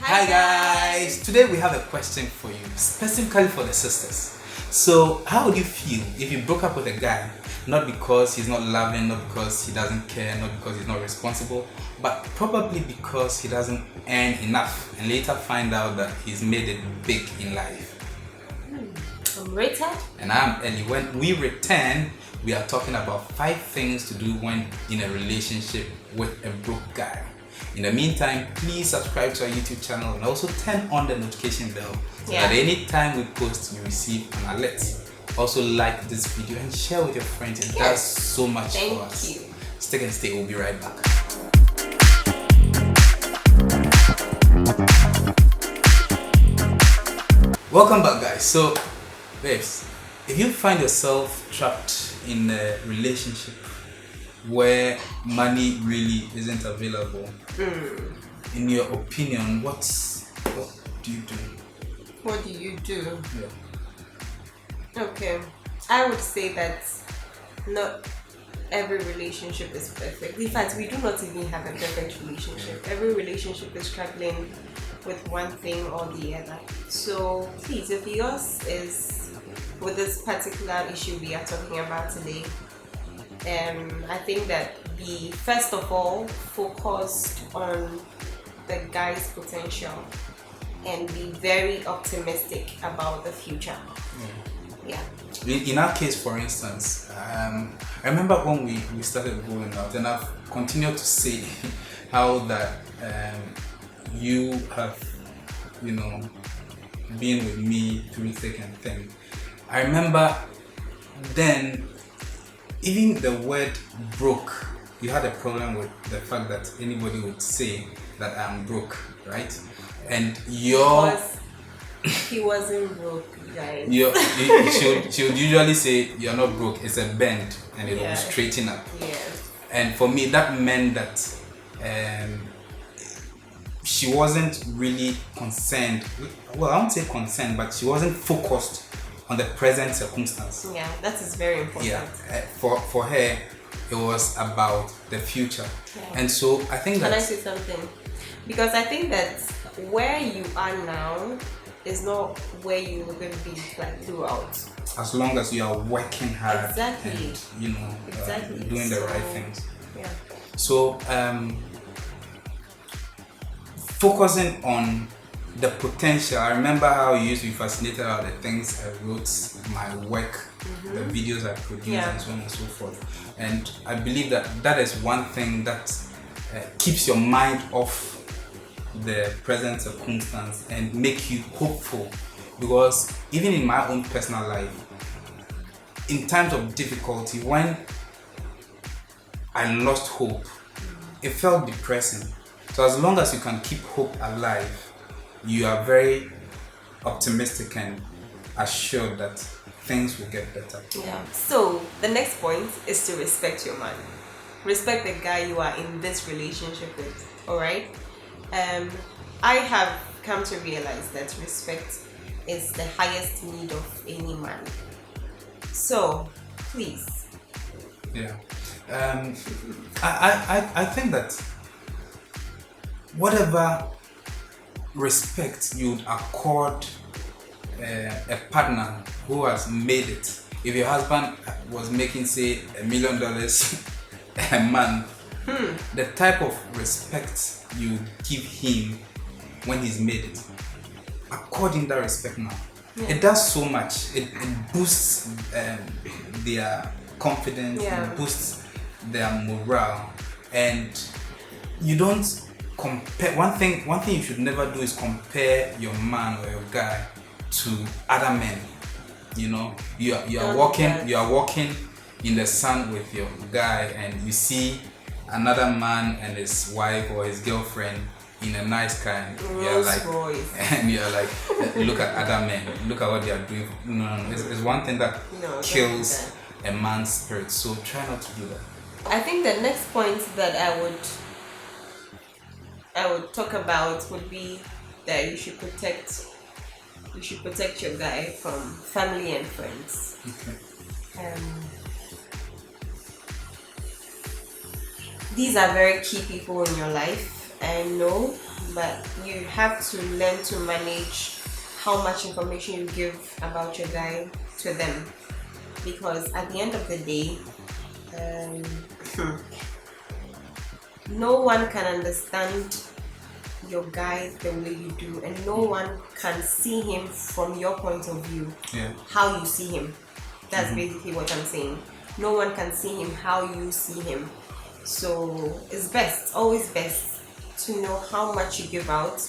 Hi guys! Today we have a question for you, specifically for the sisters. So, how would you feel if you broke up with a guy, not because he's not loving, not because he doesn't care, not because he's not responsible, but probably because he doesn't earn enough, and later find out that he's made it big in life? I'm Rita. And I'm Ellie. When we return, we are talking about 5 things to do when in a relationship with a broke guy. In the meantime, please subscribe to our YouTube channel and also turn on the notification bell so that anytime we post, you receive an alert. Also like this video and share with your friends. It does so much for us. Thank you. Stick and stay, we'll be right back. Welcome back, guys. So, babes, if you find yourself trapped in a relationship where money really isn't available, in your opinion, what do you do? What do you do? Yeah. Okay, I would say that not every relationship is perfect. In fact, we do not even have a perfect relationship. Every relationship is struggling with one thing or the other. So please, if yours is with this particular issue we are talking about today, I think that be first of all focused on the guy's potential and be very optimistic about the future. Yeah. In our case, for instance, I remember when we started going out, and I've continued to say how that you have, been with me through thick and thin. I remember then, even the word broke, you had a problem with the fact that anybody would say that I'm broke, right? And He wasn't broke, guys. She would usually say you're not broke, it's a bend and it will straighten up. Yeah. And for me, that meant that she wasn't really concerned. Well, I won't say concerned, but she wasn't focused on the present circumstance. Yeah, that is very important. Yeah, for her, it was about the future. Yeah. And so I think that. Can I say something? Because I think that where you are now is not where you were going to be like throughout. As long as you are working hard Exactly. and doing the right things. Yeah. So focusing on the potential. I remember how you used to be fascinated about the things I wrote, my work, the videos I produced, and so on and so forth. And I believe that is one thing that keeps your mind off the present circumstance and make you hopeful. Because even in my own personal life, in times of difficulty, when I lost hope, it felt depressing. So as long as you can keep hope alive, you are very optimistic and assured that things will get better. Yeah. So the next point is to respect your man. Respect the guy you are in this relationship with. Alright? I have come to realize that respect is the highest need of any man. So please. Yeah. I think that whatever respect you'd accord a partner who has made it. If your husband was making, say, $1 million a month, the type of respect you give him when he's made it, accord him that respect now. It does so much. It boosts their confidence, it boosts their morale, and you don't compare. One thing you should never do is compare your man or your guy to other men. You are walking in the sun with your guy, and you see another man and his wife or his girlfriend in a nice car, and you're like, look at other men, look at what they are doing. No. It's one thing that kills a man's spirit. So try not to do that. I think the next point that I would talk about would be that you should protect your guy from family and friends. Okay. These are very key people in your life. I know but you have to learn to manage how much information you give about your guy to them, because at the end of the day, no one can understand your guy the way you do, and no one can see him from your point of view, how you see him. That's basically what I'm saying. No one can see him how you see him. So it's best, always best, to know how much you give out,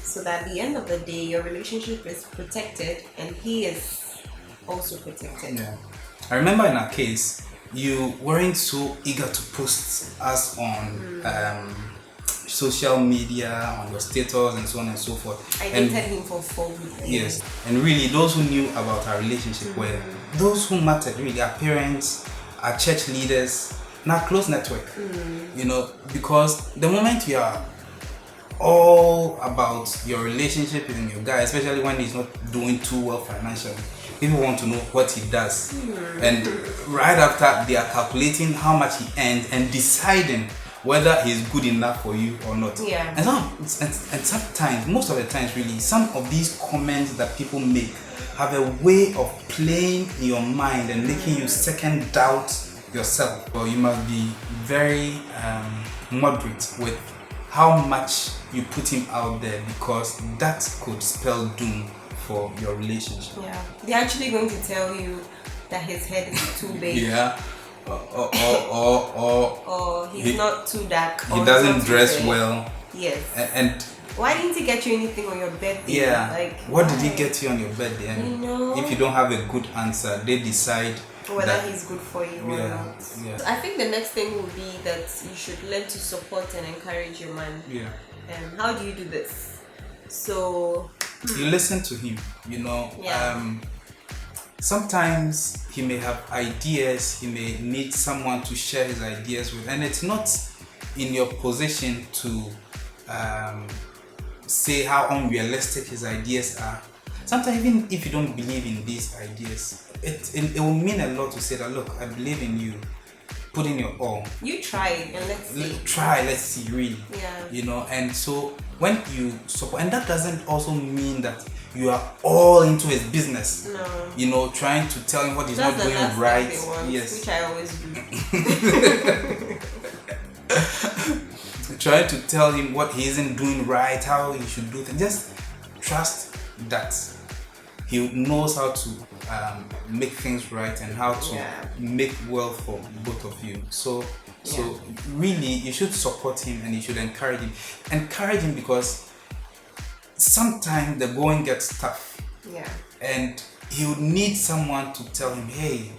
so that at the end of the day your relationship is protected and he is also protected. Yeah. I remember in our case, you weren't so eager to post us on social media, on your status and so on and so forth. I dated him for 4 weeks. Yes, and really those who knew about our relationship were those who mattered, really, our parents, our church leaders, and our close network. You know, because the moment you are all about your relationship with your guy, especially when he's not doing too well financially, people want to know what he does. And right after, they are calculating how much he earns and deciding whether he's good enough for you or not. Yeah. And sometimes, most of the times really, some of these comments that people make have a way of playing in your mind and making you second doubt yourself. Well, you must be very moderate with how much you put him out there, because that could spell doom for your relationship. Yeah, they're actually going to tell you that his head is too big. Yeah. Or he's not too dark. He doesn't dress well. Yes. And why didn't he get you anything on your birthday? yeah, like what did he get you on your birthday? And you know, if you don't have a good answer, they decide whether he's good for you or not. Yeah. I think the next thing will be that you should learn to support and encourage your man. Yeah. How do you do this? So you listen to him, you know. Sometimes he may have ideas, he may need someone to share his ideas with, and it's not in your position to say how unrealistic his ideas are. Sometimes even if you don't believe in these ideas, it will mean a lot to say that, look, I believe in you, put in your all. You try it and let's see. Let's see, really. Yeah. You know, and so when you support, and that doesn't also mean that you are all into his business. No. You know, trying to tell him what he's That's not doing right. Yes. Which I always do. Trying to tell him what he isn't doing right, how he should do things. Just trust that he knows how to make things right and how to make wealth for both of you. So really, you should support him and you should encourage him. Encourage him because sometimes the going gets tough. Yeah. And he would need someone to tell him, hey,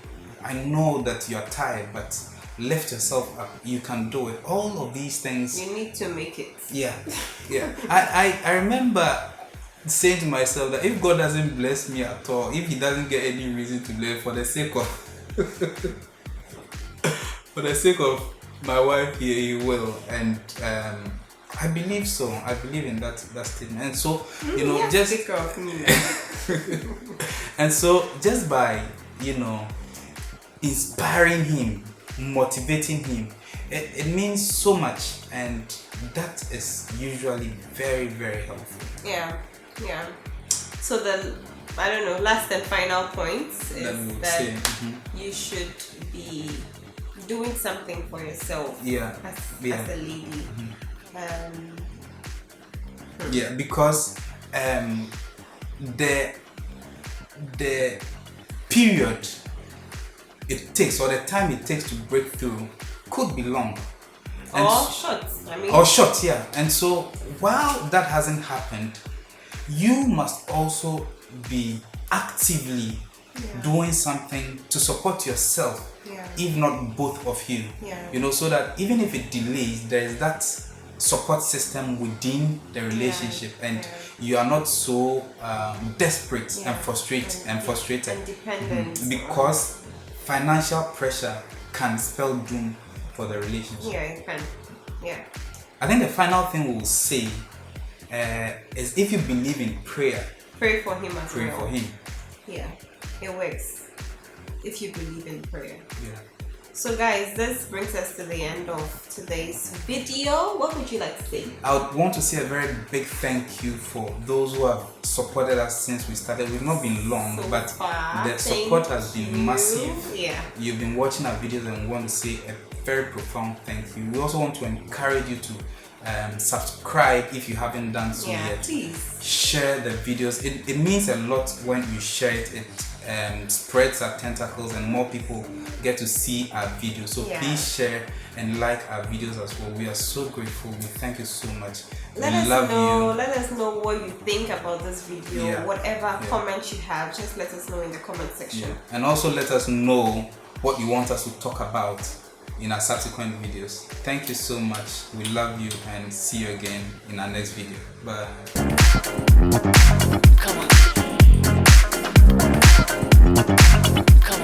I know that you're tired, but lift yourself up. You can do it. All of these things. You need to make it. Yeah. I remember saying to myself that if God doesn't bless me at all, if he doesn't get any reason to live, for the sake of my wife here, he will. And I believe so. I believe in that statement. And so, you know, just take care of me. and so just by, you know, inspiring him, motivating him, it means so much, and that is usually very, very helpful. Yeah. So the last and final point is that you should be doing something for yourself. As a lady. Because the period it takes, or the time it takes to break through, could be long. Or short. Yeah. And so while that hasn't happened, you must also be actively doing something to support yourself, if not both of you. You know, so that even if it delays, there is that support system within the relationship, and you are not so desperate and frustrated and dependent, because financial pressure can spell doom for the relationship. Yeah, it can. Yeah. I think the final thing we'll say is, if you believe in prayer, pray for him as well. Pray for him. Yeah, it works if you believe in prayer. Yeah. So guys, this brings us to the end of today's video. What would you like to say? I would want to say a very big thank you for those who have supported us since we started. We've not been long, So but far, the support has thank been you. massive. Yeah. You've been watching our videos, and we want to say a very profound thank you. We also want to encourage you to subscribe if you haven't done so Yeah, yet. please. Share the videos. It means a lot when you share it. It spreads our tentacles and more people get to see our videos. So Yeah. please share and like our videos as well. We are so grateful. We thank you so much. Let we us love know. you. Let us know what you think about this video. Yeah. Whatever comments you have, just let us know in the comment section. Yeah. And also let us know what you want us to talk about in our subsequent videos. Thank you so much. We love you and see you again in our next video. Bye. Come on.